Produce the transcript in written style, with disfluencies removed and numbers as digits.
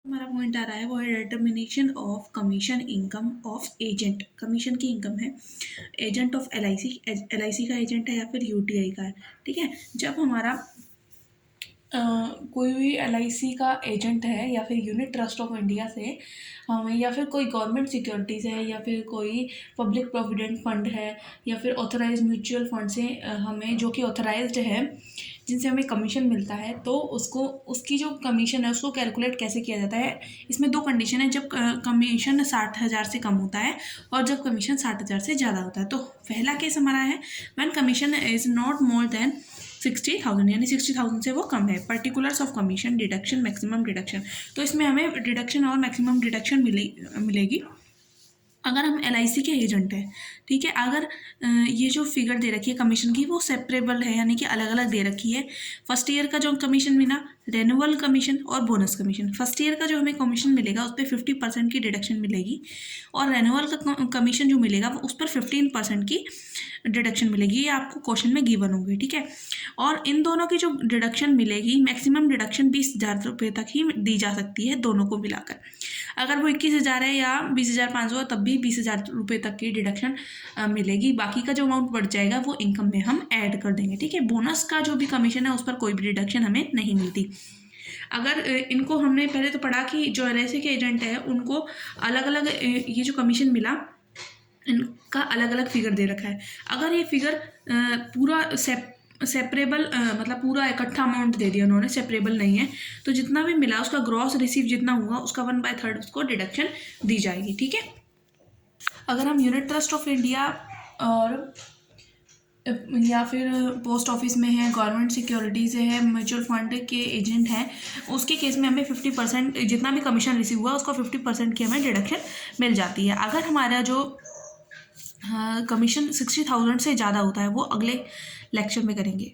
हमारा पॉइंट आ रहा है वो है determination of commission income of agent. Commission की इनकम है एजेंट ऑफ एलआईसी का एजेंट है या फिर यूटीआई का है। ठीक है, जब हमारा कोई भी एलआईसी का एजेंट है या फिर यूनिट ट्रस्ट ऑफ इंडिया से हमें या फिर कोई गवर्नमेंट सिक्योरिटीज़ है या फिर कोई पब्लिक प्रोविडेंट फंड है या फिर ऑथराइज म्यूचुअल फंड से हमें जो कि ऑथराइज्ड है जिनसे हमें कमीशन मिलता है, तो उसको उसकी जो कमीशन है उसको कैलकुलेट कैसे किया जाता है। इसमें दो कंडीशन है, जब कमीशन 60,000 से कम होता है और जब कमीशन 60,000 से ज़्यादा होता है। तो पहला केस हमारा है when commission is not more than 60,000, यानी 60,000 से वो कम है। Particulars of commission deduction maximum deduction, तो इसमें हमें डिडक्शन और मैक्सिमम डिडक्शन मिलेगी अगर हम एलआईसी के एजेंट हैं। ठीक है, अगर ये जो फिगर दे रखी है कमीशन की वो सेपरेबल है, यानी कि अलग अलग दे रखी है। फर्स्ट ईयर का जो कमीशन मिला, रेनुअल कमीशन और बोनस कमीशन। फर्स्ट ईयर का जो हमें कमीशन मिलेगा उस पर 50% की डिडक्शन मिलेगी और रेनुअल का कमीशन जो मिलेगा वो उस पर 15% की डिडक्शन मिलेगी। ये आपको क्वेश्चन में गिवन होगी। ठीक है, और इन दोनों की जो डिडक्शन मिलेगी, मैक्सिमम डिडक्शन 20,000 रुपये तक ही दी जा सकती है दोनों को मिलाकर। अगर वो 21,000 है या 20,500 है तब भी 20,000 रुपये तक की डिडक्शन मिलेगी। बाकी का जो अमाउंट बढ़ जाएगा वो इनकम में हम ऐड कर देंगे। ठीक है, बोनस का जो भी कमीशन है उस पर कोई भी डिडक्शन हमें नहीं मिलती। अगर इनको हमने पहले तो पढ़ा कि जो एलआईसी के एजेंट है उनको अलग अलग ये जो कमीशन मिला इनका अलग अलग फिगर दे रखा है। अगर ये फिगर पूरा सेपरेबल मतलब पूरा इकट्ठा अमाउंट दे दिया उन्होंने, सेपरेबल नहीं है, तो जितना भी मिला उसका ग्रॉस रिसीव जितना हुआ उसका 1/3 उसको डिडक्शन दी जाएगी। ठीक है, अगर हम यूनिट ट्रस्ट ऑफ इंडिया और या फिर पोस्ट ऑफिस में है, गवर्नमेंट सिक्योरिटीज़ है, म्यूचुअल फंड के एजेंट हैं, उसके केस में हमें 50% जितना भी कमीशन रिसीव हुआ उसका 50% की हमें डिडक्शन मिल जाती है। अगर हमारा जो कमीशन 60,000 से ज़्यादा होता है वो अगले लेक्चर में करेंगे।